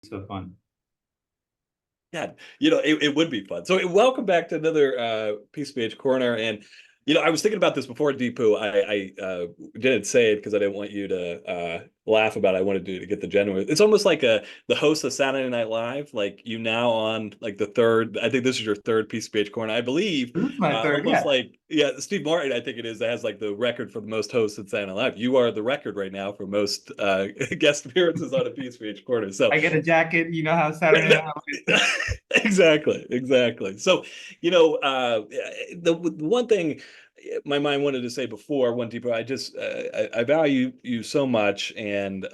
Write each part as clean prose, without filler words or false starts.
So fun. Yeah, it would be fun. So welcome back to another PCBH Corner. And I was thinking about this before, Deepu. I didn't say it because I didn't want you to laugh about it. I wanted to get the genuine. It's almost like the host of Saturday Night Live, like you now on like the third. I think this is your third PCBH Corner, I believe. This is my third, Almost yeah. like, yeah, Steve Martin, I think it is, that has like the record for the most hosts at Saturday Night Live. You are the record right now for most guest appearances on a PCBH Corner. So I get a jacket. You know how Saturday Night Live. exactly, exactly. So, the one thing my mind wanted to say before one deeper, I value you so much, and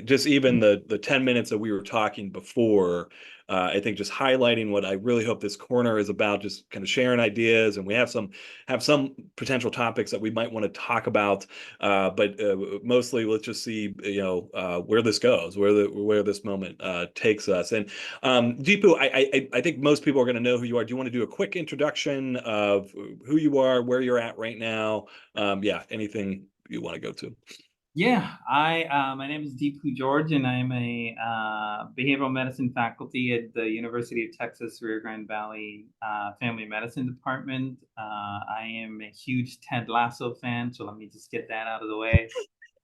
just even the 10 minutes that we were talking before. I think just highlighting what I really hope this corner is about, just kind of sharing ideas, and we have some potential topics that we might want to talk about, but mostly let's just see, where this goes, where this moment takes us. And Deepu, I think most people are going to know who you are. Do you want to do a quick introduction of who you are, where you're at right now? Yeah, anything you want to go to. Yeah, I my name is Deepu George, and I'm a behavioral medicine faculty at the University of Texas Rio Grande Valley Family Medicine Department. I am a huge Ted Lasso fan, so let me just get that out of the way.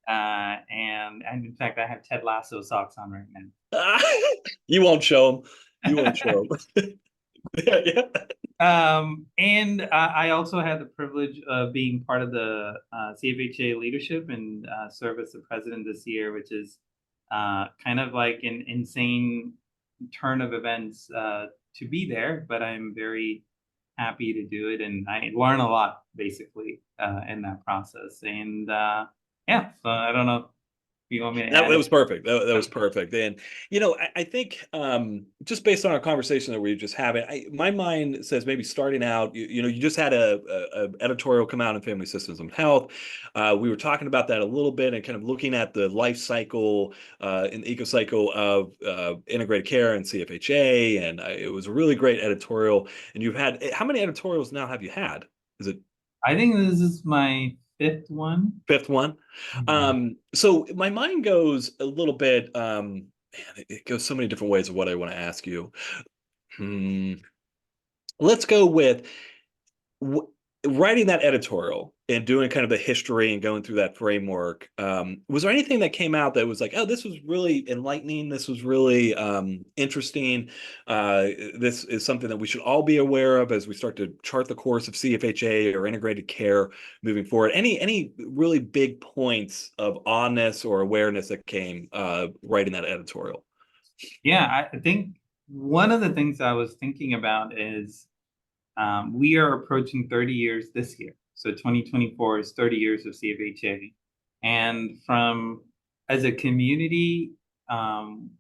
And in fact, I have Ted Lasso socks on right You won't show them. You won't now. show them. Yeah, yeah. And I also had the privilege of being part of the CFHA leadership and serve as the president this year, which is kind of like an insane turn of events to be there, but I'm very happy to do it, and I learn a lot basically in that process. And yeah, so I don't know if you want me to That add was it. perfect. That was perfect. And I think just based on our conversation that we were just having, my mind says maybe starting out. You just had a editorial come out in Family Systems and Health. We were talking about that a little bit and kind of looking at the life cycle and eco cycle of integrated care and CFHA, and it was a really great editorial. And you've had, how many editorials now have you had? Is it I think this is my fifth one. fifth one? Yeah. So my mind goes a little bit, man, it goes so many different ways of what I want to ask you. Hmm. Let's go with w writing that editorial and doing kind of the history and going through that framework. Was there anything that came out that was like, oh, this was really enlightening, this was really interesting, this is something that we should all be aware of as we start to chart the course of CFHA or integrated care moving forward? Any really big points of honest or awareness that came writing that editorial? Yeah, I think one of the things I was thinking about is we are approaching 30 years this year. So 2024 is 30 years of CFHA. And from as a community, um,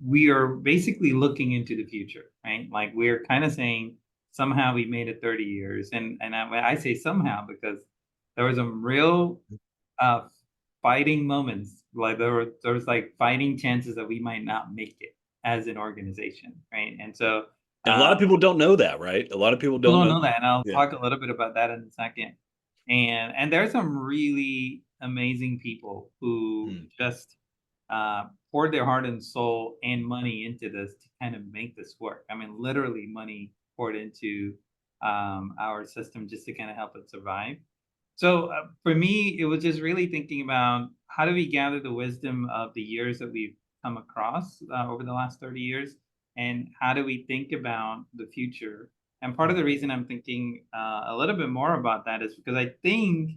we are basically looking into the future, right? Like we're kind of saying somehow we made it 30 years. And I say somehow because there was some real uh, fighting moments. Like there was like fighting chances that we might not make it as an organization, right? And so And a lot of people don't know that, right? A lot of people people don't don't know. know that, and I'll Yeah. talk a little bit about that in a second. And there's some really amazing people who Hmm. just poured their heart and soul and money into this to kind of make this work. I mean, literally money poured into our system just to kind of help it survive. So for me, it was just really thinking about how do we gather the wisdom of the years that we've come across over the last 30 years, and how do we think about the future. And part of the reason I'm thinking a little bit more about that is because I think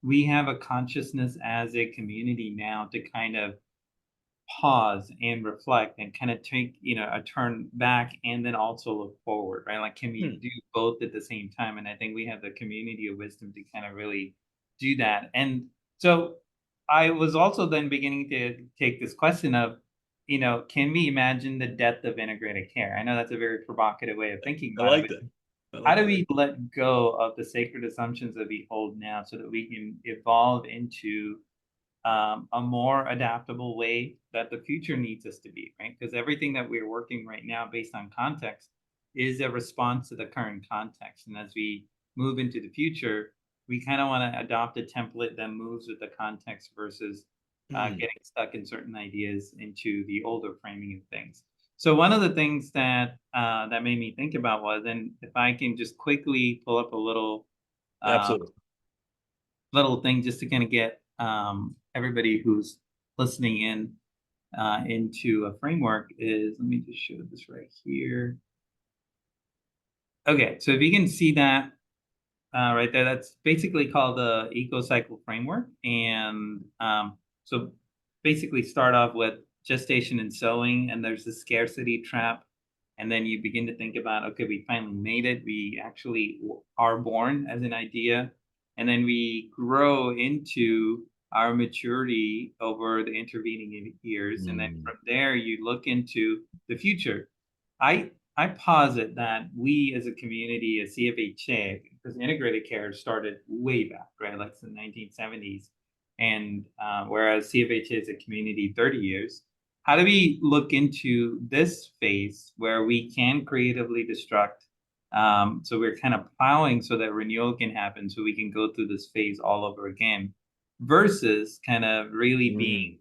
we have a consciousness as a community now to kind of pause and reflect and kind of take, a turn back and then also look forward, right? Like, can we Hmm. do both at the same time? And I think we have the community of wisdom to kind of really do that. And so I was also then beginning to take this question of, can we imagine the death of integrated care? I know that's a very provocative way of thinking I about it, like but that. I how like do that. we let go of the sacred assumptions that we hold now so that we can evolve into a more adaptable way that the future needs us to be, right? Because everything that we're working right now based on context is a response to the current context. And as we move into the future, we kind of want to adopt a template that moves with the context versus Mm. getting stuck in certain ideas into the older framing of things. So one of the things that that made me think about was, and if I can just quickly pull up a uh, Absolutely. little thing just to kind of get everybody who's listening in into a framework is, let me just show this right here. Okay, so if you can see that right there, that's basically called the eco cycle framework. And so basically start off with gestation and sowing, and there's the scarcity trap. And then you begin to think about, okay, we finally made it. We actually are born as an idea. And then we grow into our maturity over the intervening years. And then Mm. from there, you look into the future. I posit that we as a community, as CFHA, because integrated care started way back, right, like in the 1970s, and whereas CFHA is a community 30 years, how do we look into this phase where we can creatively destruct? So we're kind of plowing so that renewal can happen, so we can go through this phase all over again, versus kind of really Mm. being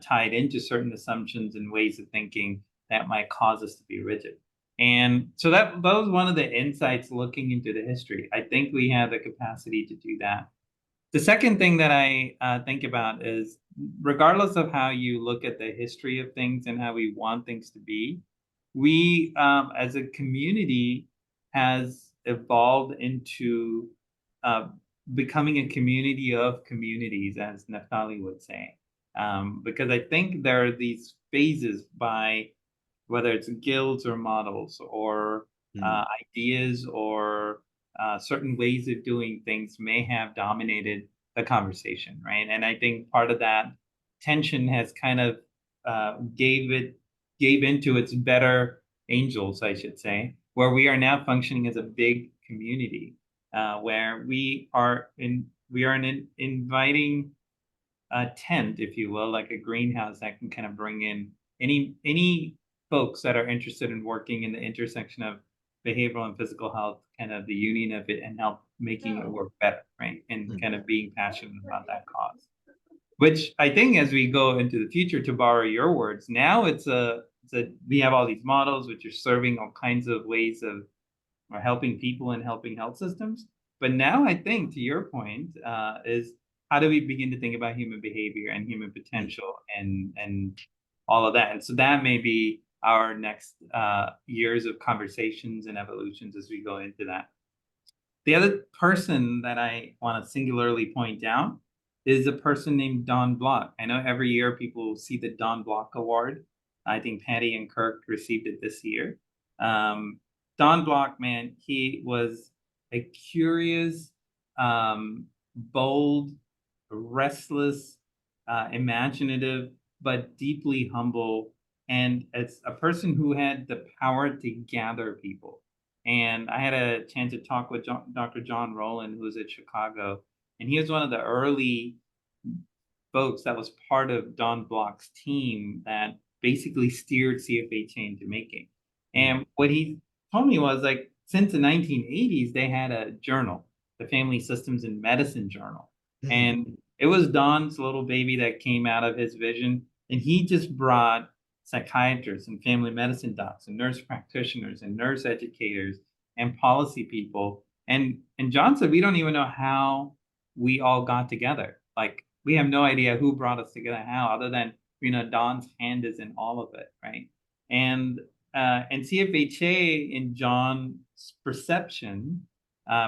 tied into certain assumptions and ways of thinking that might cause us to be rigid. And so that was one of the insights looking into the history. I think we have the capacity to do that. The second thing that I think about is, regardless of how you look at the history of things and how we want things to be, we as a community has evolved into uh, becoming a community of communities, as Naftali would say. Because I think there are these phases by whether it's guilds or models or Mm. ideas or certain ways of doing things may have dominated the conversation, right? And I think part of that tension has kind of gave into its better angels, I should say, where we are now functioning as a big community, where we are an inviting a tent, if you will, like a greenhouse that can kind of bring in any folks that are interested in working in the intersection of behavioral and physical health, kind of the union of it, and help making it work better, right? And Mm. kind of being passionate about that cause. Which I think, as we go into the future, to borrow your words, now we have all these models which are serving all kinds of ways of or helping people and helping health systems. But now I think, to your point, is how do we begin to think about human behavior and human Mm. potential and all of that? And so that may be our next years of conversations and evolutions as we go into that. The other person that I want to singularly point out is a person named Don Block. I know every year people see the Don Block Award. I think Patty and Kirk received it this year. Um, Don Block, man, he was a curious, bold, restless, imaginative, but deeply humble. And it's a person who had the power to gather people. And I had a chance to talk with Dr. John Rowland, who was at Chicago, and he was one of the early folks that was part of Don Block's team that basically steered CFHA into making. Mm. And what he told me was, like, since the 1980s, they had a journal, the Family Systems in Medicine Journal. Mm. And it was Don's little baby that came out of his vision. And he just brought psychiatrists and family medicine docs and nurse practitioners and nurse educators and policy people. And John said, we don't even know how we all got together. Like, we have no idea who brought us together, how, other than, Don's hand is in all of it, right? And and CFHA, in John's perception,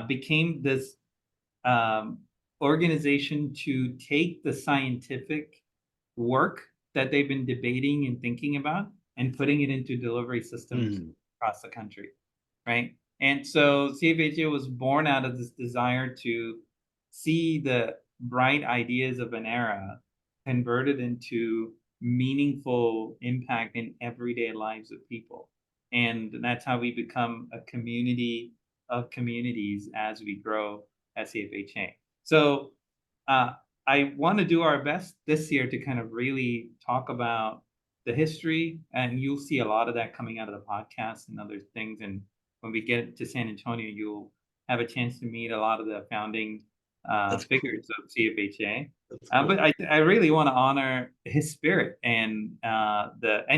became this um, organization to take the scientific work that they've been debating and thinking about and putting it into delivery systems Mm. across the country, right? And so CFHA was born out of this desire to see the bright ideas of an era converted into meaningful impact in everyday lives of people. And that's how we become a community of communities as we grow at CFHA. So uh, I want to do our best this year to kind of really talk about the history, and you'll see a lot of that coming out of the podcast and other things. And when we get to San Antonio, you'll have a chance to meet a lot of the founding That's cool. figures of CFHA. That's But cool. I really want to honor his spirit and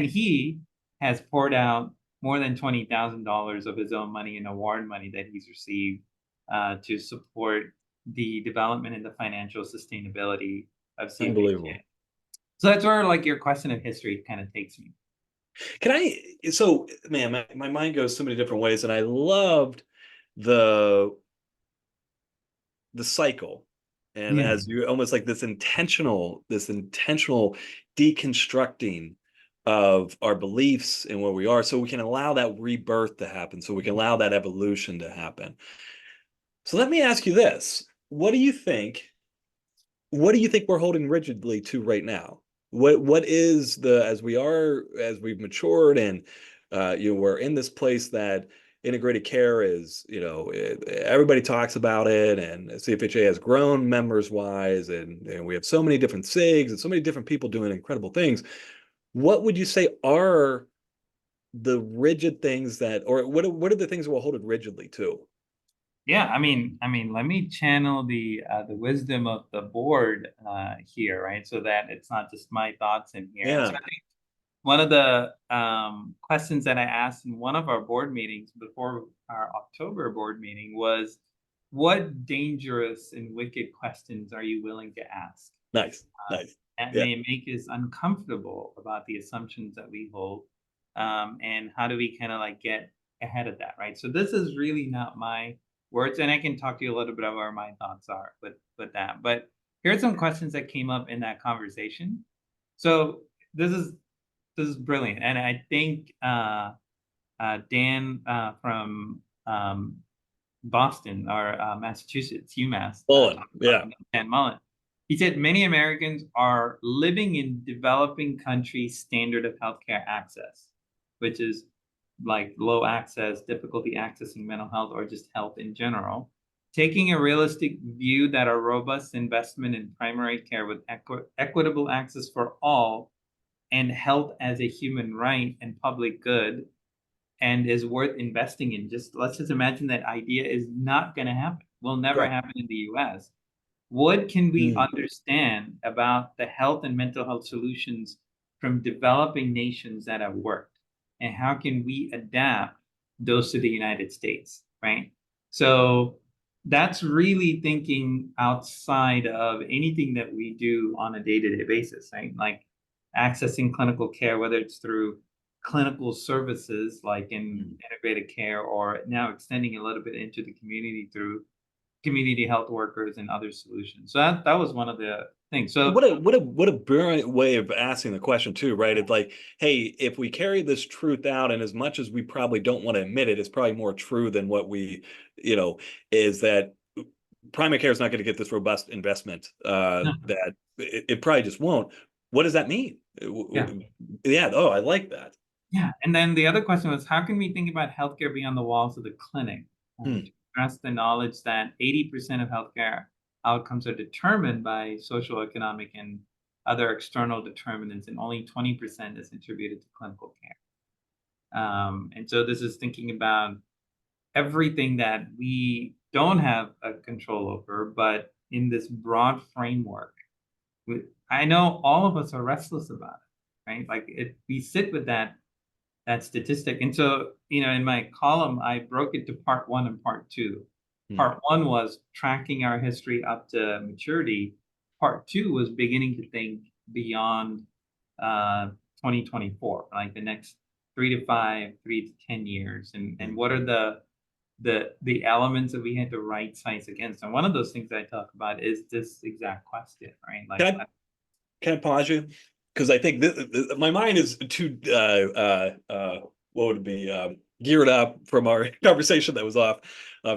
he has poured out more than $20,000 of his own money and award money that he's received to support the development and the financial sustainability of Unbelievable. CFHA. So that's where like your question of history kind of takes me. Can I, so man, my mind goes so many different ways, and I loved the the cycle. And Yeah. as you almost like this intentional deconstructing of our beliefs and where we are, so we can allow that rebirth to happen, so we can allow that evolution to happen. So let me ask you this. What do you think we're holding rigidly to right now? What is the, as we've matured and we're in this place that integrated care is, everybody talks about it, and CFHA has grown members wise, and we have so many different SIGs and so many different people doing incredible things. What would you say are the rigid things that, or what are the things that we'll hold it rigidly to? Yeah, let me channel the wisdom of the board here, right? So that it's not just my thoughts in here. And so Yeah, I think one of the questions that I asked in one of our board meetings before our October board meeting was, what dangerous and wicked questions are you willing to ask? nice, Uh, nice. that Yeah. may make us uncomfortable about the assumptions that we hold. And how do we kind of like get ahead of that, right? So this is really not my words, and I can talk to you a little bit about where my thoughts are with that. But here's some questions that came up in that conversation. So this is brilliant, and I think Dan from Boston or Massachusetts, UMass, Bowling. talked about Yeah. it, Dan Mullen. He said many Americans are living in developing countries' standard of healthcare access, which is like low access, difficulty accessing mental health, or just health in general. Taking a realistic view that a robust investment in primary care with equitable access for all and health as a human right and public good and is worth investing in. Just let's just imagine that idea is not going to happen. Will never Yeah. happen in the US. What can we Mm. understand about the health and mental health solutions from developing nations that have worked? And how can we adapt those to the United States, right? So that's really thinking outside of anything that we do on a day-to-day basis, right? Like accessing clinical care, whether it's through clinical services like in Mm. integrated care, or now extending a little bit into the community through community health workers and other solutions. So that was one of the things. So What a brilliant way of asking the question too, right? It's like, hey, if we carry this truth out, and as much as we probably don't want to admit it, it's probably more true than what we, is that primary care is not going to get this robust investment. no, That it probably just won't. What does that mean? yeah, Yeah. Oh, I like that. yeah. And then the other question was, how can we think about healthcare beyond the walls of the clinic Hmm. to address the knowledge that 80% of healthcare outcomes are determined by social, economic, and other external determinants, and only 20% is attributed to clinical care. And so this is thinking about everything that we don't have a control over, but in this broad framework, I know all of us are restless about it, right? Like we sit with that statistic, and so in my column, I broke it to part one and part two. Hmm. Part one was tracking our history up to maturity. Part two was beginning to think beyond uh, 2024, like the next 3 to 5, 3 to 10 years, and what are the elements that we had to right size against. And one of those things that I talk about is this exact question, right? Like, Can I can I pause you? Because I think my mind is too what would it be, geared up from our conversation that was off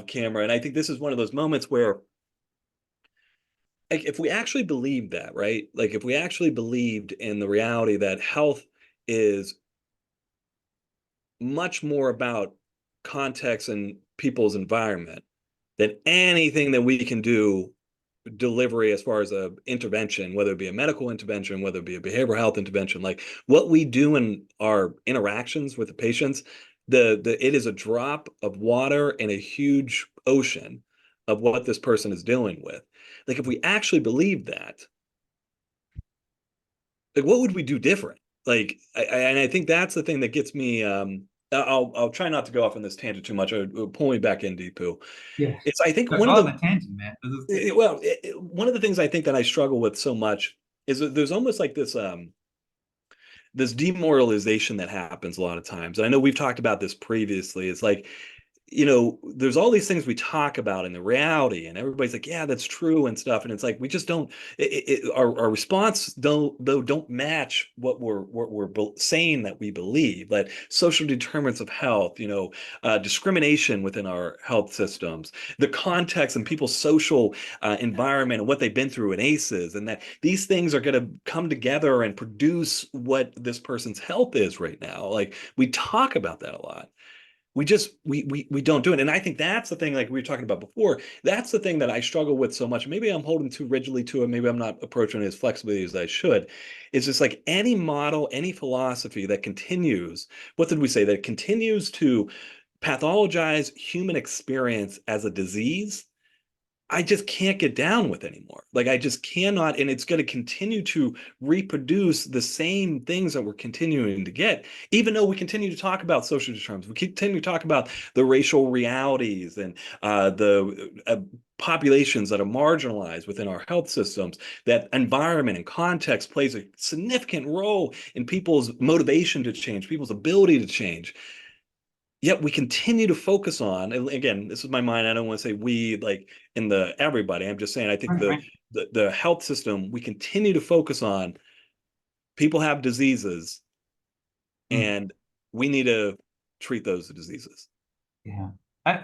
camera, and I think this is one of those moments where, like, if we actually believed that, right? Like, if we actually believed in the reality that health is much more about context and people's environment than anything that we can do delivery as far as a intervention, whether it be a medical intervention, whether it be a behavioral health intervention, like what we do in our interactions with the patients, the it is a drop of water in a huge ocean of what this person is dealing with. Like if we actually believed that, like what would we do different? Like, and I think that's the thing that gets me. I'll try not to go off on this tangent too much, or pull me back in, Deepu. Yeah. It's I think So one go of on the the tangent, man. This is good. well, one of the things I think that I struggle with so much is that there's almost like this demoralization that happens a lot of times. And I know we've talked about this previously. It's like, there's all these things we talk about in the reality, and everybody's like, yeah, that's true and stuff. And it's like, we just don't, our response don't match what we're saying that we believe, like social determinants of health, discrimination within our health systems, the context and people's social environment and what they've been through in ACEs, and that these things are going to come together and produce what this person's health is right now. Like we talk about that a lot. We don't do it. And I think that's the thing, like we were talking about before, that's the thing that I struggle with so much. Maybe I'm holding too rigidly to it, maybe I'm not approaching it as flexibly as I should. It's just like any model, any philosophy that continues, what did we say, that continues to pathologize human experience as a disease, I just can't get down with anymore. Like I just cannot, and it's going to continue to reproduce the same things that we're continuing to get, even though we continue to talk about social determinants. We continue to talk about the racial realities and the populations that are marginalized within our health systems. That environment and context plays a significant role in people's motivation to change, people's ability to change. Yet we continue to focus on, and again, this is my mind, I don't want to say we, like in the everybody, I'm just saying I think Right, the right. the health system, we continue to focus on people have diseases Mm, and we need to treat those diseases. yeah.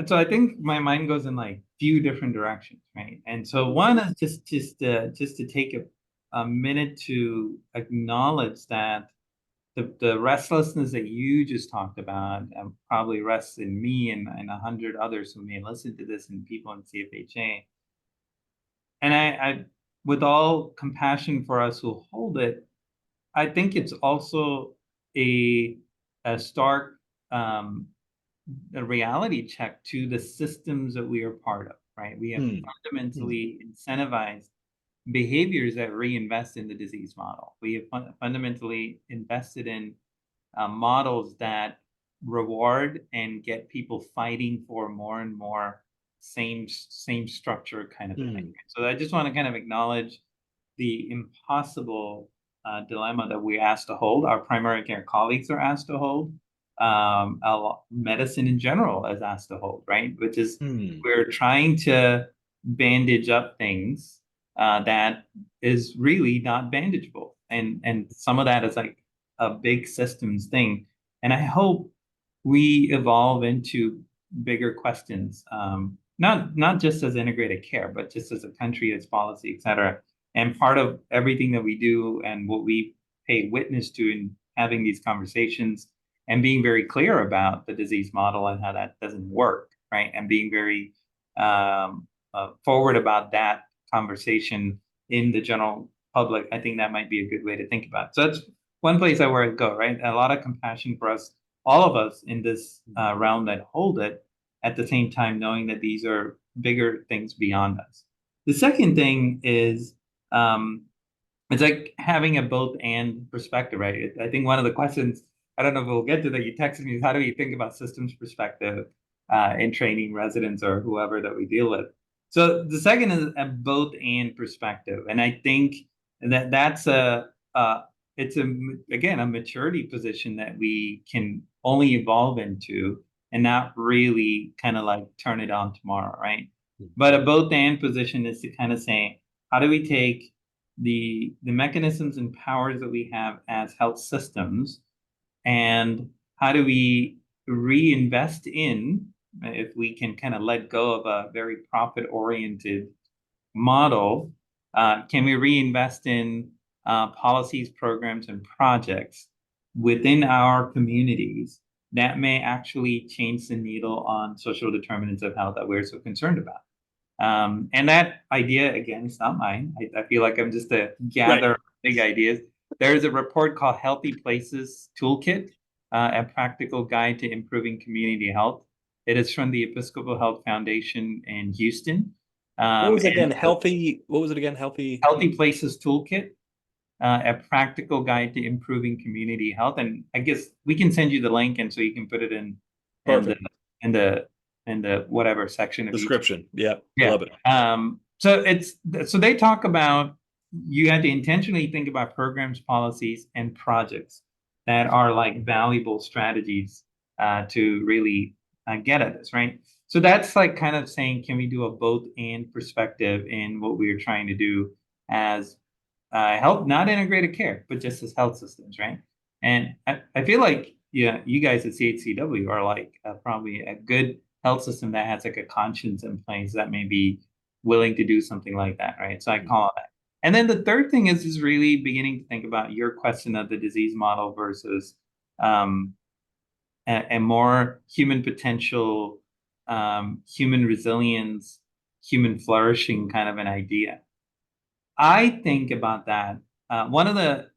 So I think my mind goes in like few different directions, right? And so one is just to take a minute to acknowledge that the restlessness that you just talked about probably rests in me and 100 others who may listen to this and people in CFHA. And with all compassion for us who hold it, I think it's also a a stark um, a reality check to the systems that we are part of, right? We have Hmm. Hmm. fundamentally incentivized behaviors that reinvest in the disease model. We have fundamentally invested in models that reward and get people fighting for more and more same structure kind of thing. Hmm. So I just want to kind of acknowledge the impossible dilemma that we're asked to hold. Our primary care colleagues are asked to hold. Medicine in general is asked to hold, right? Which is Hmm. we're trying to bandage up things that is really not bandageable, and some of that is like a big systems thing. And I hope we evolve into bigger questions, not just as integrated care, but just as a country, as policy, et cetera. And part of everything that we do and what we pay witness to in having these conversations and being very clear about the disease model and how that doesn't work, right? And being very forward about that conversation in the general public, I think that might be a good way to think about it. So that's one place I where to go, right? A lot of compassion for us, all of us in this realm that hold it, at the same time knowing that these are bigger things beyond us. The second thing is it's like having a both and perspective, right? I think one of the questions, I don't know if we'll get to that, you texted me, is how do we think about systems perspective in training residents or whoever that we deal with? So the second is a both and perspective. And I think that that's it's again, a maturity position that we can only evolve into and not really kind of like turn it on tomorrow, right? But a both and position is to kind of say, how do we take the mechanisms and powers that we have as health systems, and how do we reinvest in, if we can kind of let go of a very profit oriented model, can we reinvest in policies, programs, and projects within our communities that may actually change the needle on social determinants of health that we're so concerned about? And that idea, again, is not mine. I feel like I'm just a Right. gather big ideas. There's a report called Healthy Places Toolkit, a practical guide to improving community health. It is from the Episcopal Health Foundation in Houston. What was again And healthy? What was it again? Healthy. Healthy Places Toolkit, a practical guide to improving community health. And I guess we can send you the link, and so you can put it in the Perfect. in the in the whatever section of YouTube. Description. Yeah, Yeah. love it. So they talk about you have to intentionally think about programs, policies, and projects that are like valuable strategies to really get at this, right? So that's like kind of saying, can we do a both and perspective in what we are trying to do as health, not integrated care, but just as health systems, right? And I feel like, yeah, you guys at CHCW are like probably a good health system that has like a conscience in place that may be willing to do something like that, right? So I call it that. And then the third thing is really beginning to think about your question of the disease model versus um, a more human potential, human resilience, human flourishing kind of an idea. I think about that. One of the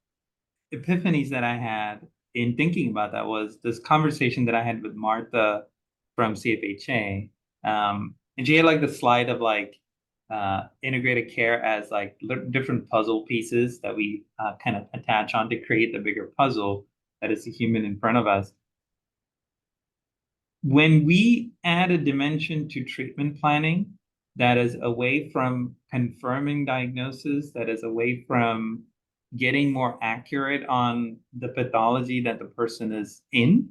epiphanies that I had in thinking about that was this conversation that I had with Martha from CFHA. And she had like the slide of like integrated care as like different puzzle pieces that we kind of attach on to create the bigger puzzle that is the human in front of us. When we add a dimension to treatment planning that is away from confirming diagnosis, that is away from getting more accurate on the pathology that the person is in,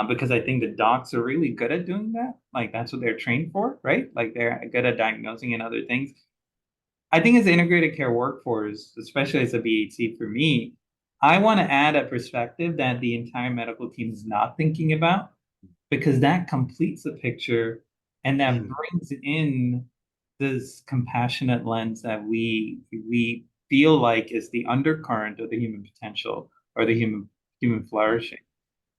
because I think the docs are really good at doing that. Like that's what they're trained for, right? Like they're good at diagnosing and other things. I think as an integrated care workforce, especially as a BHC for me, I want to add a perspective that the entire medical team is not thinking about because that completes the picture and that Mm. brings in this compassionate lens that we feel like is the undercurrent of the human potential or the human flourishing.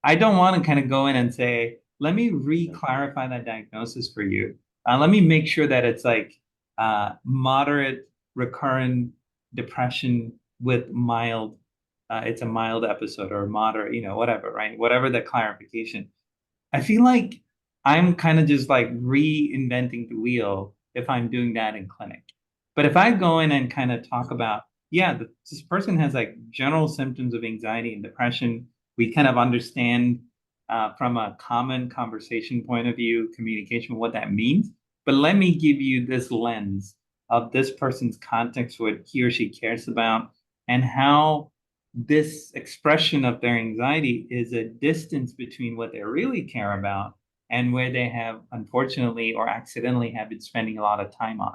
I don't want to kind of go in and say, let me re-clarify that diagnosis for you. Let me make sure that it's like moderate recurrent depression with mild, it's a mild episode or moderate, whatever, right? Whatever the clarification. I feel like I'm kind of just like reinventing the wheel if I'm doing that in clinic. But if I go in and kind of talk about, yeah, this person has like general symptoms of anxiety and depression, we kind of understand from a common conversation point of view, communication, what that means. But let me give you this lens of this person's context, what he or she cares about, and how this expression of their anxiety is a distance between what they really care about and where they have unfortunately or accidentally have been spending a lot of time on,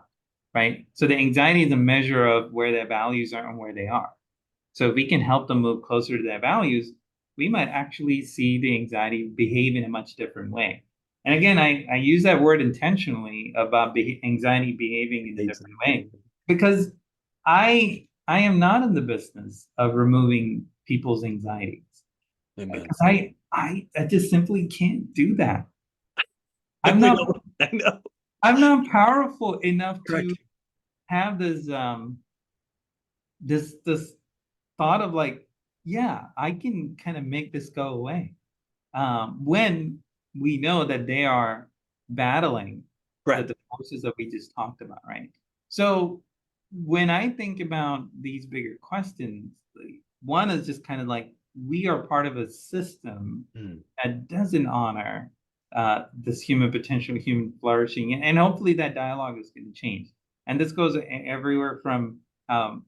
right? So the anxiety is a measure of where their values are and where they are. So if we can help them move closer to their values, we might actually see the anxiety behave in a much different way. And again, I use that word intentionally about anxiety behaving in a different way because I am not in the business of removing people's anxieties Amen. because I just simply can't do that. I'm We not know. I know. I'm not powerful enough to Correct. have this thought of like, yeah, I can kind of make this go away. When we know that they are battling Correct. the forces that we just talked about, right? So when I think about these bigger questions, one is just kind of like we are part of a system Mm. that doesn't honor this human potential, human flourishing, and hopefully that dialogue is going to change. And this goes everywhere from how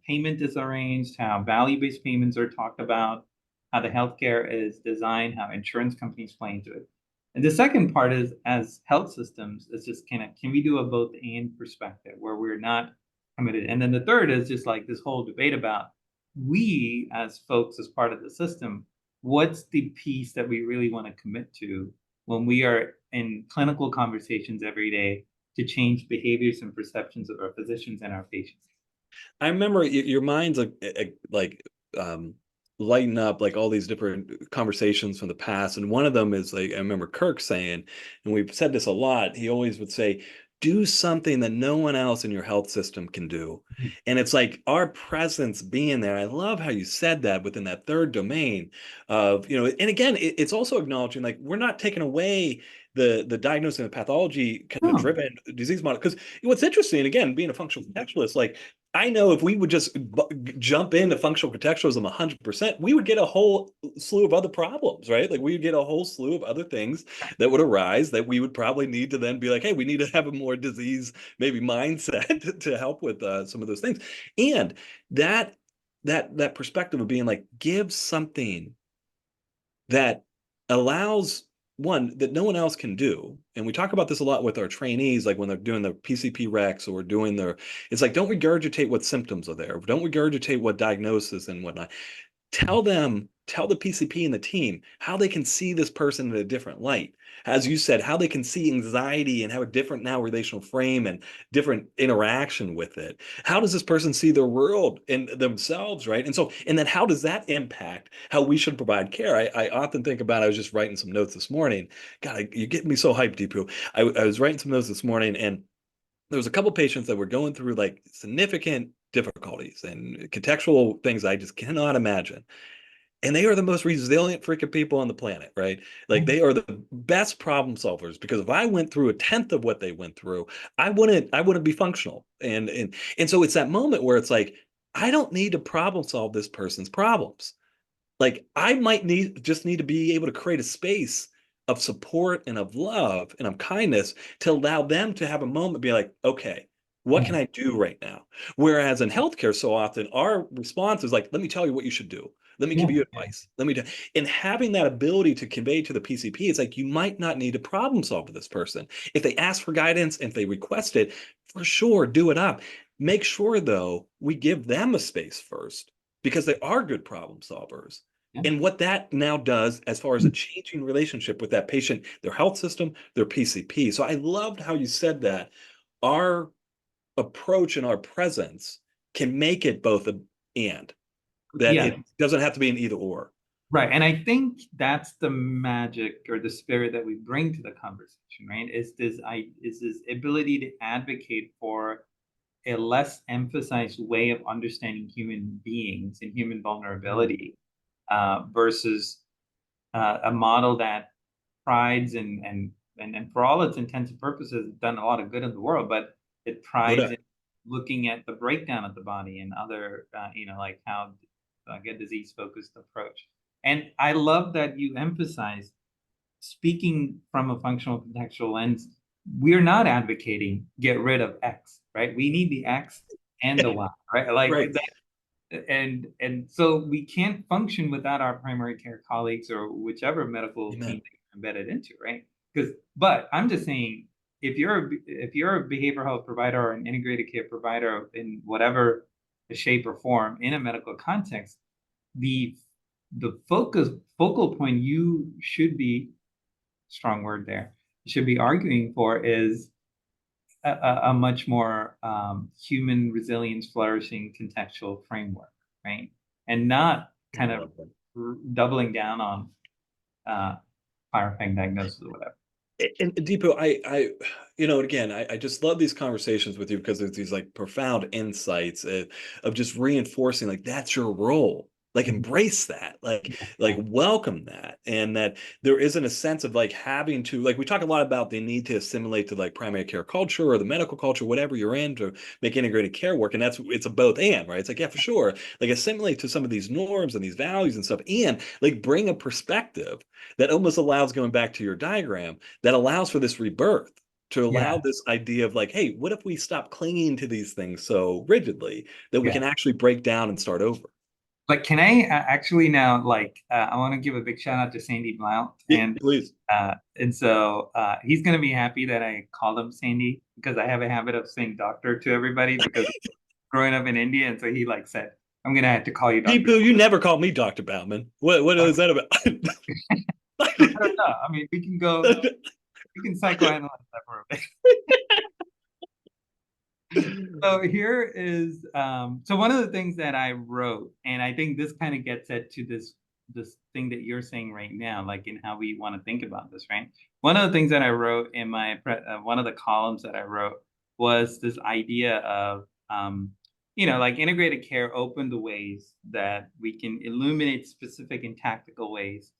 payment is arranged, how value-based payments are talked about, how the healthcare is designed, how insurance companies play into it. And the second part is as health systems, it's just kind of can we do a both and perspective where we're not committed? And then the third is just like this whole debate about we as folks as part of the system, what's the piece that we really want to commit to when we are in clinical conversations every day to change behaviors and perceptions of our physicians and our patients. I remember your mind's like um lighten up like all these different conversations from the past. And one of them is like I remember Kirk saying, and we've said this a lot, he always would say, do something that no one else in your health system can do. And it's like our presence being there. I love how you said that within that third domain of, and again, it's also acknowledging like we're not taking away the diagnosing and pathology kind of No. driven disease model. Because what's interesting, again, being a functional contextualist, like I know if we would just jump into functional contextualism 100%, we would get a whole slew of other problems, right? Like we would get a whole slew of other things that would arise that we would probably need to then be like, hey, we need to have a more disease maybe mindset to help with some of those things. And that that perspective of being like, give something that allows one that no one else can do. And we talk about this a lot with our trainees, like when they're doing their PCP recs or doing their, it's like, don't regurgitate what symptoms are there. Don't regurgitate what diagnosis and whatnot. Tell them, tell the PCP and the team how they can see this person in a different light. As you said, how they can see anxiety and have a different now relational frame and different interaction with it. How does this person see the world and themselves, right? And so, and then how does that impact how we should provide care? I often think about, I was just writing some notes this morning. God, you're getting me so hyped, Deepu. I was writing some notes this morning, and there was a couple patients that were going through like significant difficulties and contextual things I just cannot imagine. And they are the most resilient freaking people on the planet, right? Like they are the best problem solvers, because if I went through a tenth of what they went through, I wouldn't be functional. And so it's that moment where it's like, I don't need to problem solve this person's problems. Like I might need to be able to create a space of support and of love and of kindness to allow them to have a moment, be like, okay, what Yeah. can I do right now? Whereas in healthcare, so often our response is like, let me tell you what you should do. Let me give Yeah. you advice. Let me do, and having that ability to convey to the PCP, it's like you might not need to problem solve with this person. If they ask for guidance, if they request it, for sure, do it up. Make sure though, we give them a space first, because they are good problem solvers. Yeah. And what that now does as far as a changing relationship with that patient, their health system, their PCP. So I loved how you said that our approach and our presence can make it both a and, that Yeah. it doesn't have to be an either or. Right. And I think that's the magic or the spirit that we bring to the conversation, right? Is this ability to advocate for a less emphasized way of understanding human beings and human vulnerability, versus a model that prides and for all its intents and purposes done a lot of good in the world, but it No prides doubt. in looking at the breakdown of the body and other, like how a disease focused approach. And I love that you emphasize, speaking from a functional contextual lens, we're not advocating get rid of X, right? We need the X and the Y, right? Like Right. and so we can't function without our primary care colleagues or whichever medical team Amen. that you're embedded into, right? Because, but I'm just saying, if you're a behavioral health provider or an integrated care provider in whatever shape or form in a medical context, the the focal point you should be, strong word there, should be arguing for is a much more human resilience flourishing contextual framework, right? And not I kind of love that. doubling down on uh, fire peg diagnosis or whatever. And Deepu, again, I just love these conversations with you because there's these like profound insights of just reinforcing like that's your role. Like embrace that, like Yeah, welcome that, and that there isn't a sense of like having to, like we talk a lot about the need to assimilate to like primary care culture or the medical culture, whatever you're in, to make integrated care work, and it's a both and, right? It's like, yeah, for sure, like assimilate to some of these norms and these values and stuff, and like bring a perspective that almost allows, going back to your diagram, that allows for this rebirth, to allow yeah, this idea of like, hey, what if we stop clinging to these things so rigidly that we yeah. can actually break down and start over? But can I actually now, like, I want to give a big shout out to Sandy Blount, Yeah, please. and so he's going to be happy that I called him Sandy because I have a habit of saying doctor to everybody because growing up in India, and so he like said, "I'm gonna have to call you Doctor." Deepu, you never called me Dr. Bauman. What is that about? I don't know. I mean, we can psychoanalyze that for a bit. So here is so one of the things that I wrote, and I think this kind of gets at to this thing that you're saying right now, like in how we want to think about this, right? One of the things that I wrote in my one of the columns that I wrote was this idea of like integrated care open the ways that we can illuminate specific and tactical ways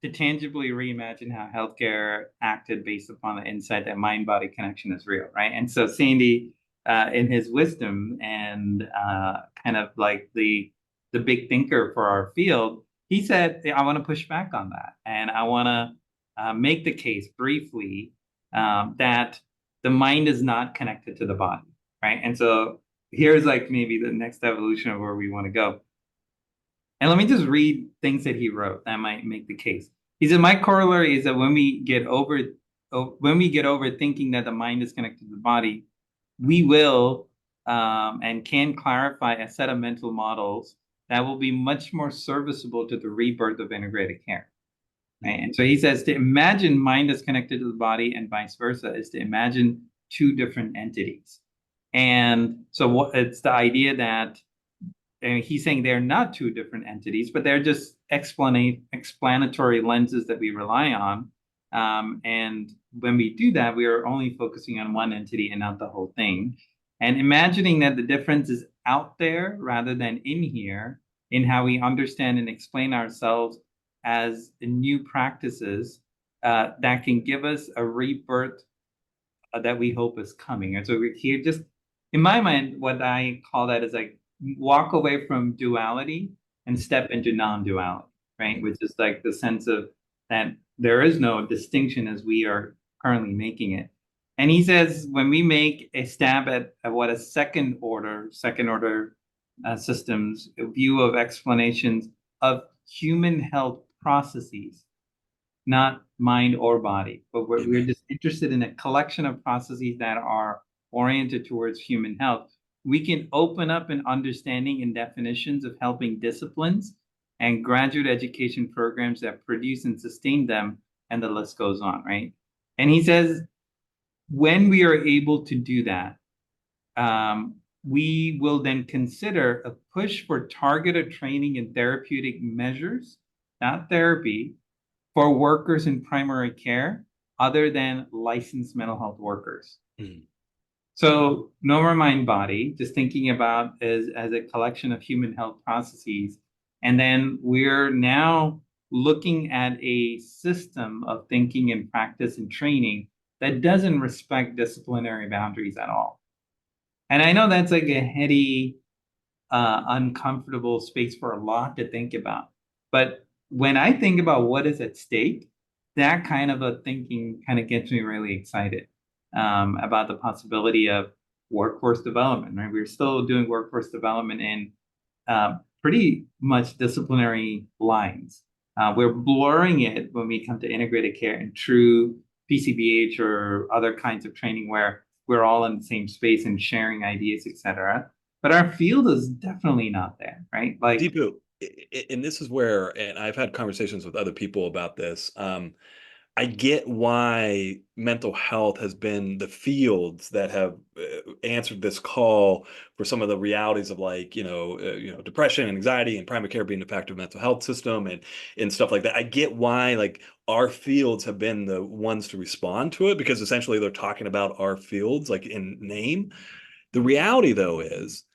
to tangibly reimagine how healthcare acted based upon the insight that mind-body connection is real, right? And so Sandy, in his wisdom and kind of like the big thinker for our field, he said, I want to push back on that, and I want to make the case briefly that the mind is not connected to the body, right? And so here's like maybe the next evolution of where we want to go. And let me just read things that he wrote that might make the case. He said, my corollary is that when we get over thinking that the mind is connected to the body, we will and can clarify a set of mental models that will be much more serviceable to the rebirth of integrated care. Right? And so he says to imagine mind is connected to the body and vice versa is to imagine two different entities. And so it's the idea that and he's saying they're not two different entities, but they're just explanatory lenses that we rely on. And when we do that, we are only focusing on one entity and not the whole thing. And imagining that the difference is out there rather than in here in how we understand and explain ourselves as new practices that can give us a rebirth that we hope is coming. And so we're here just, in my mind, what I call that is like walk away from duality and step into non-duality, right? Which is like the sense of that there is no distinction as we are currently making it. And he says when we make a stab at what a second order systems view of explanations of human health processes, not mind or body, but we're just interested in a collection of processes that are oriented towards human health, we can open up an understanding and definitions of helping disciplines and graduate education programs that produce and sustain them, and the list goes on, right? And he says, when we are able to do that, we will then consider a push for targeted training and therapeutic measures, not therapy, for workers in primary care other than licensed mental health workers. Mm-hmm. So no more mind body, just thinking about as a collection of human health processes. And then we're now looking at a system of thinking and practice and training that doesn't respect disciplinary boundaries at all. And I know that's like a heady, uncomfortable space for a lot to think about. But when I think about what is at stake, that kind of a thinking kind of gets me really excited about the possibility of workforce development, right? We're still doing workforce development in pretty much disciplinary lines. We're blurring it when we come to integrated care and true PCBH or other kinds of training where we're all in the same space and sharing ideas, et cetera. But our field is definitely not there, right? Like Deepu, and this is where, and I've had conversations with other people about this. I get why mental health has been the fields that have answered this call for some of the realities of like, depression and anxiety and primary care being a factor of mental health system and stuff like that. I get why like our fields have been the ones to respond to it because essentially they're talking about our fields like in name. The reality though is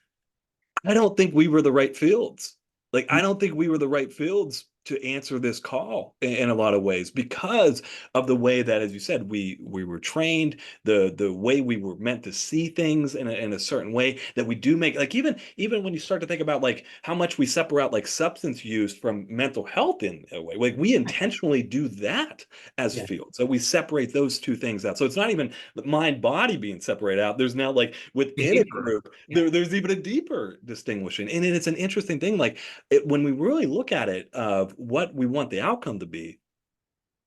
I don't think we were the right fields. Like, I don't think we were the right fields to answer this call in a lot of ways because of the way that, as you said, we were trained, the way we were meant to see things in a certain way that we do make like even when you start to think about like how much we separate out like substance use from mental health in a way, like we intentionally do that as fields. So we separate those two things out. So it's not even the mind body being separated out. There's now like within a group, there's even a deeper distinguishing. And it's an interesting thing. Like when we really look at it of what we want the outcome to be,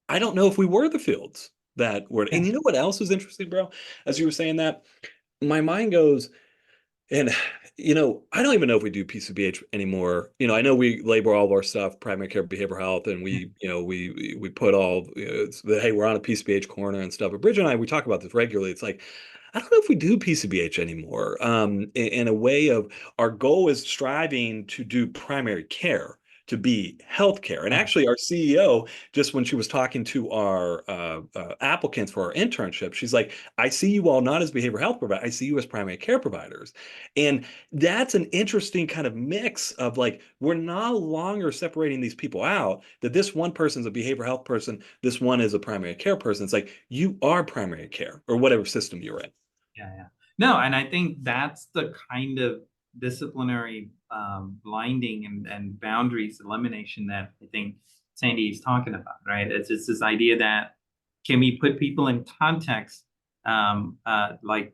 I don't know if we were the fields that were. And you know what else is interesting, bro? As you were saying that, my mind goes, and I don't even know if we do PCBH anymore. I know we label all of our stuff primary care behavioral health, and we put all hey, we're on a PCBH corner and stuff. But Bridget and I, we talk about this regularly. It's like I don't know if we do PCBH anymore. In a way of our goal is striving to do primary care, to be healthcare. And actually, our CEO, just when she was talking to our applicants for our internship, she's like, I see you all not as behavioral health providers, I see you as primary care providers. And that's an interesting kind of mix of like, we're no longer separating these people out, that this one person's a behavioral health person, this one is a primary care person. It's like, you are primary care or whatever system you're in. Yeah. No, and I think that's the kind of disciplinary blinding and boundaries elimination that I think Sandy is talking about, right? It's this idea that can we put people in context, like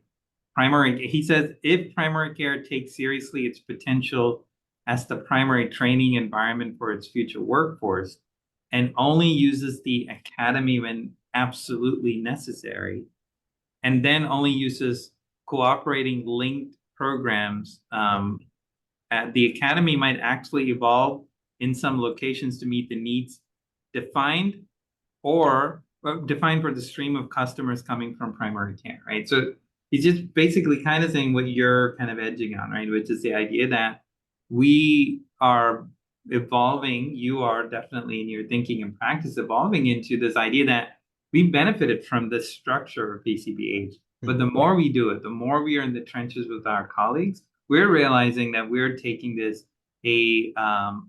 primary, he says, if primary care takes seriously its potential as the primary training environment for its future workforce and only uses the academy when absolutely necessary, and then only uses cooperating linked programs, the academy might actually evolve in some locations to meet the needs defined or defined for the stream of customers coming from primary care, right? So he's just basically kind of saying what you're kind of edging on, right? Which is the idea that we are evolving, you are definitely in your thinking and practice evolving into this idea that we benefited from this structure of PCBH. But the more we do it, the more we are in the trenches with our colleagues, we're realizing that we're taking this a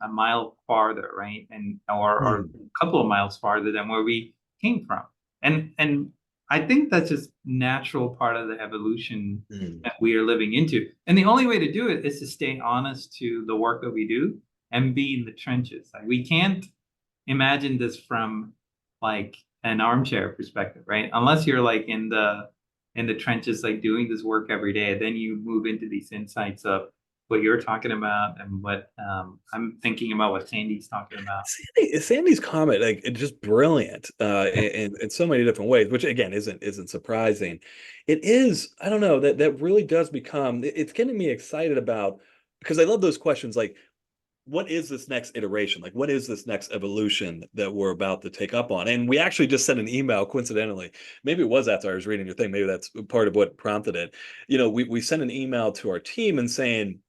mile farther, right? And or a couple of miles farther than where we came from. And I think that's just natural part of the evolution that we are living into. And the only way to do it is to stay honest to the work that we do and be in the trenches. Like we can't imagine this from like an armchair perspective, right? Unless you're like in the trenches, like doing this work every day, then you move into these insights of what you're talking about and what I'm thinking about what Sandy's talking about. Sandy's comment, like, it's just brilliant in so many different ways, which again isn't surprising. It is, I don't know, that really does become, it's getting me excited about, because I love those questions like, what is this next iteration? Like, what is this next evolution that we're about to take up on? And we actually just sent an email, coincidentally. Maybe it was after I was reading your thing. Maybe that's part of what prompted it. You know, we sent an email to our team and saying,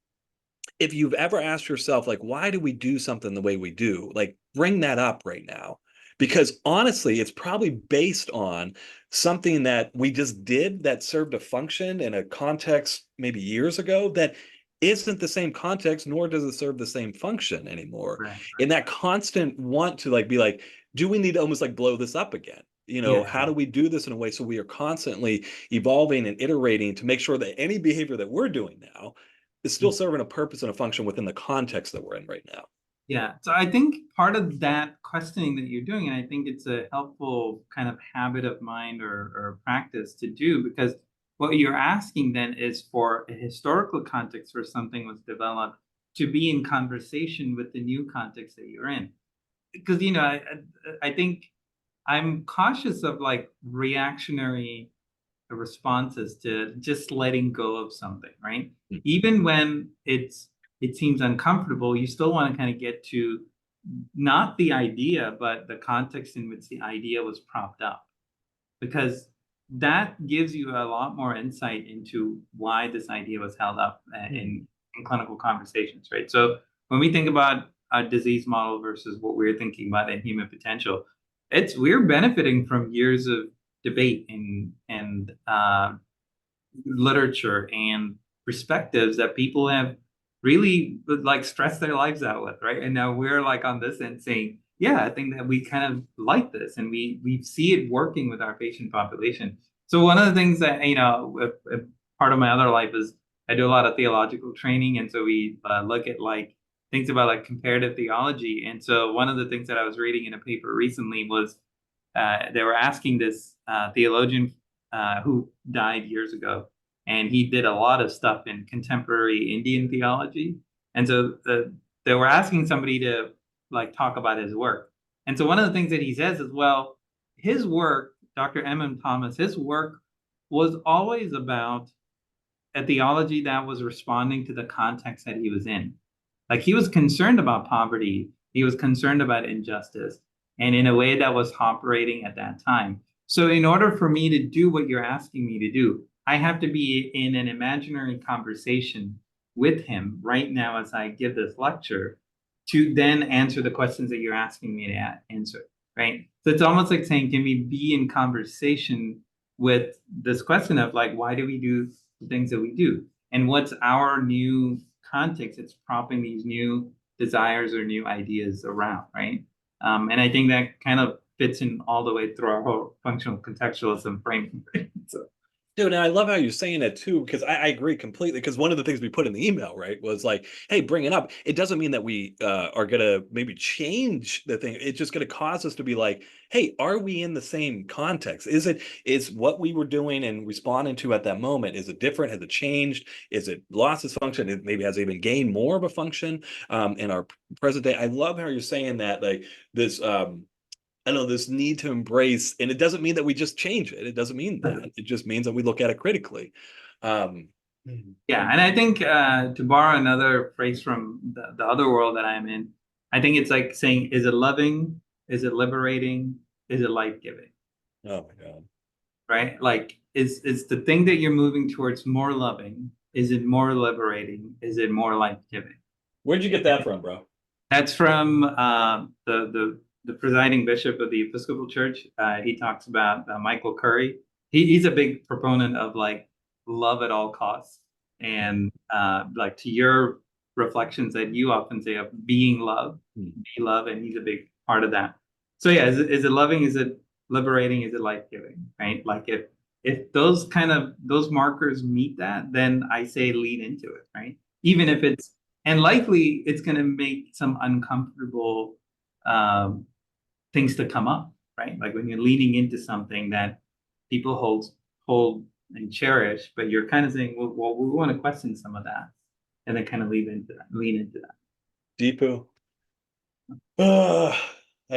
if you've ever asked yourself, like, why do we do something the way we do? Like, bring that up right now. Because honestly, it's probably based on something that we just did that served a function in a context maybe years ago that isn't the same context, nor does it serve the same function anymore. Right. And that constant want to like be like, do we need to almost like blow this up again? You know, Yeah. how do we do this in a way so we are constantly evolving and iterating to make sure that any behavior that we're doing now is still serving a purpose and a function within the context that we're in right now. Yeah. So I think part of that questioning that you're doing, and I think it's a helpful kind of habit of mind or practice to do, because what you're asking then is for a historical context where something was developed to be in conversation with the new context that you're in. Because, you know, I think I'm cautious of like reactionary responses to just letting go of something, right? Even when it seems uncomfortable, you still want to kind of get to not the idea, but the context in which the idea was propped up, because that gives you a lot more insight into why this idea was held up in clinical conversations, right? So when we think about a disease model versus what we're thinking about in human potential, we're benefiting from years of debate and literature and perspectives that people have really like stressed their lives out with, right? And now we're like on this end saying, yeah, I think that we kind of like this and we see it working with our patient population. So one of the things that, you know, part of my other life is I do a lot of theological training. And so we look at like things about like comparative theology. And so one of the things that I was reading in a paper recently was they were asking this theologian who died years ago, and he did a lot of stuff in contemporary Indian theology. And so they were asking somebody to like talk about his work. And so one of the things that he says is, well, his work, Dr. M. Thomas, his work was always about a theology that was responding to the context that he was in. Like he was concerned about poverty, he was concerned about injustice, and in a way that was operating at that time. So in order for me to do what you're asking me to do, I have to be in an imaginary conversation with him right now as I give this lecture. to then answer the questions that you're asking me to answer, right? So it's almost like saying, can we be in conversation with this question of like, why do we do the things that we do? And what's our new context? It's propping these new desires or new ideas around, right? And I think that kind of fits in all the way through our whole functional contextualism framing. Right? So Dude, and I love how you're saying it too, because I agree completely. Because one of the things we put in the email, right, was like, hey, bring it up. It doesn't mean that we are gonna maybe change the thing. It's just gonna cause us to be like, hey, are we in the same context? Is what we were doing and responding to at that moment, is it different? Has it changed? Is it lost its function? It maybe has even gained more of a function in our present day. I love how you're saying that, like this I know this need to embrace, and it doesn't mean that we just change it. It doesn't mean that. It just means that we look at it critically. Um, yeah, and I think to borrow another phrase from the other world that I'm in, I think it's like saying, is it loving? Is it liberating? Is it life-giving? oh my God. Right? Like, is the thing that you're moving towards more loving? Is it more liberating? Is it more life-giving? Where'd you get that from, bro? That's from the presiding bishop of the Episcopal Church. He talks about Michael Curry. He's a big proponent of like love at all costs, and like to your reflections that you often say of being love, Hmm. be love, and he's a big part of that. So yeah, is it loving? Is it liberating? Is it life giving? Right? Like if those kind of those markers meet that, then I say lean into it. Right? Even if it's and likely it's going to make some uncomfortable um, things to come up, right? Like when you're leaning into something that people hold and cherish, but you're kind of saying, well, we want to question some of that, and then kind of lean into that. Deepu. I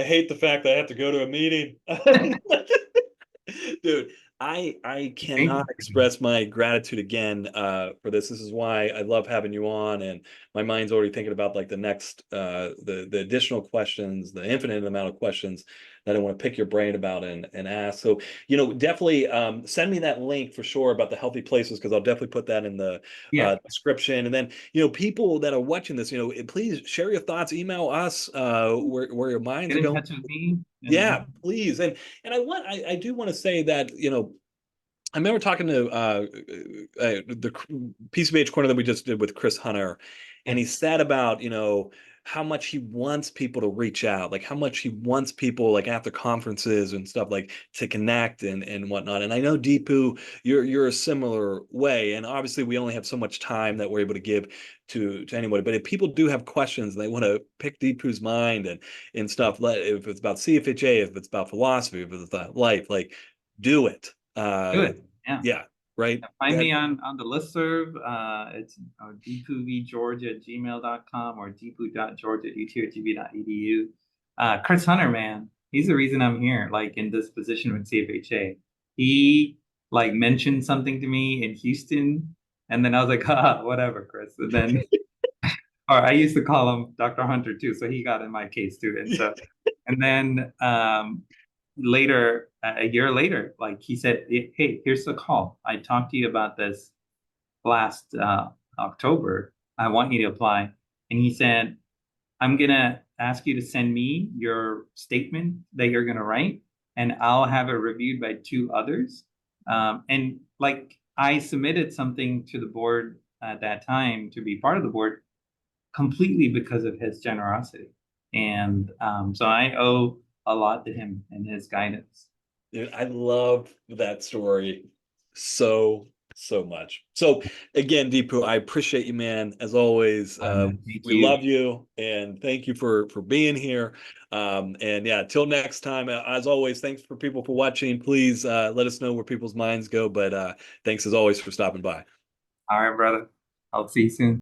hate the fact that I have to go to a meeting. Dude, I Thank cannot you. express my gratitude again for this. This is why I love having you on, and my mind's already thinking about like the next the additional questions, the infinite amount of questions that I want to pick your brain about and ask. So, definitely send me that link for sure about the healthy places, because I'll definitely put that in the Yeah, description. And then, people that are watching this, please share your thoughts, email us where your minds get are in going. touch with me, and Yeah, please. And I do want to say that, I remember talking to the PCBH Corner that we just did with Chris Hunter, and yeah, he said about, how much he wants people to reach out, like how much he wants people, like after conferences and stuff, like to connect and whatnot. And I know Deepu, you're a similar way. And obviously we only have so much time that we're able to give to anybody. But if people do have questions and they want to pick Deepu's mind and stuff, if it's about CFHA, if it's about philosophy, if it's about life, like do it. do it. Yeah. Yeah, right. Find That me on the listserv. It's deepuvgeorge@gmail.com or deepu.george@utrtv.edu. Chris Hunter, man, he's the reason I'm here, like in this position with CFHA. He like mentioned something to me in Houston, and then I was like, haha, whatever, Chris. And then, or I used to call him Dr. Hunter too, so he got in my case too. And then later, a year later, like he said, hey, here's the call. I talked to you about this last October. I want you to apply. And he said, I'm going to ask you to send me your statement that you're going to write, and I'll have it reviewed by two others. And like I submitted something to the board at that time to be part of the board completely because of his generosity. And so I owe a lot to him and his guidance. Dude, I love that story so, so much. So again, Deepu, I appreciate you, man. As always, Thank we you. love you and thank you for being here. And yeah, till next time, as always, thanks for people for watching. Please let us know where people's minds go. But thanks as always for stopping by. All right, brother. I'll see you soon.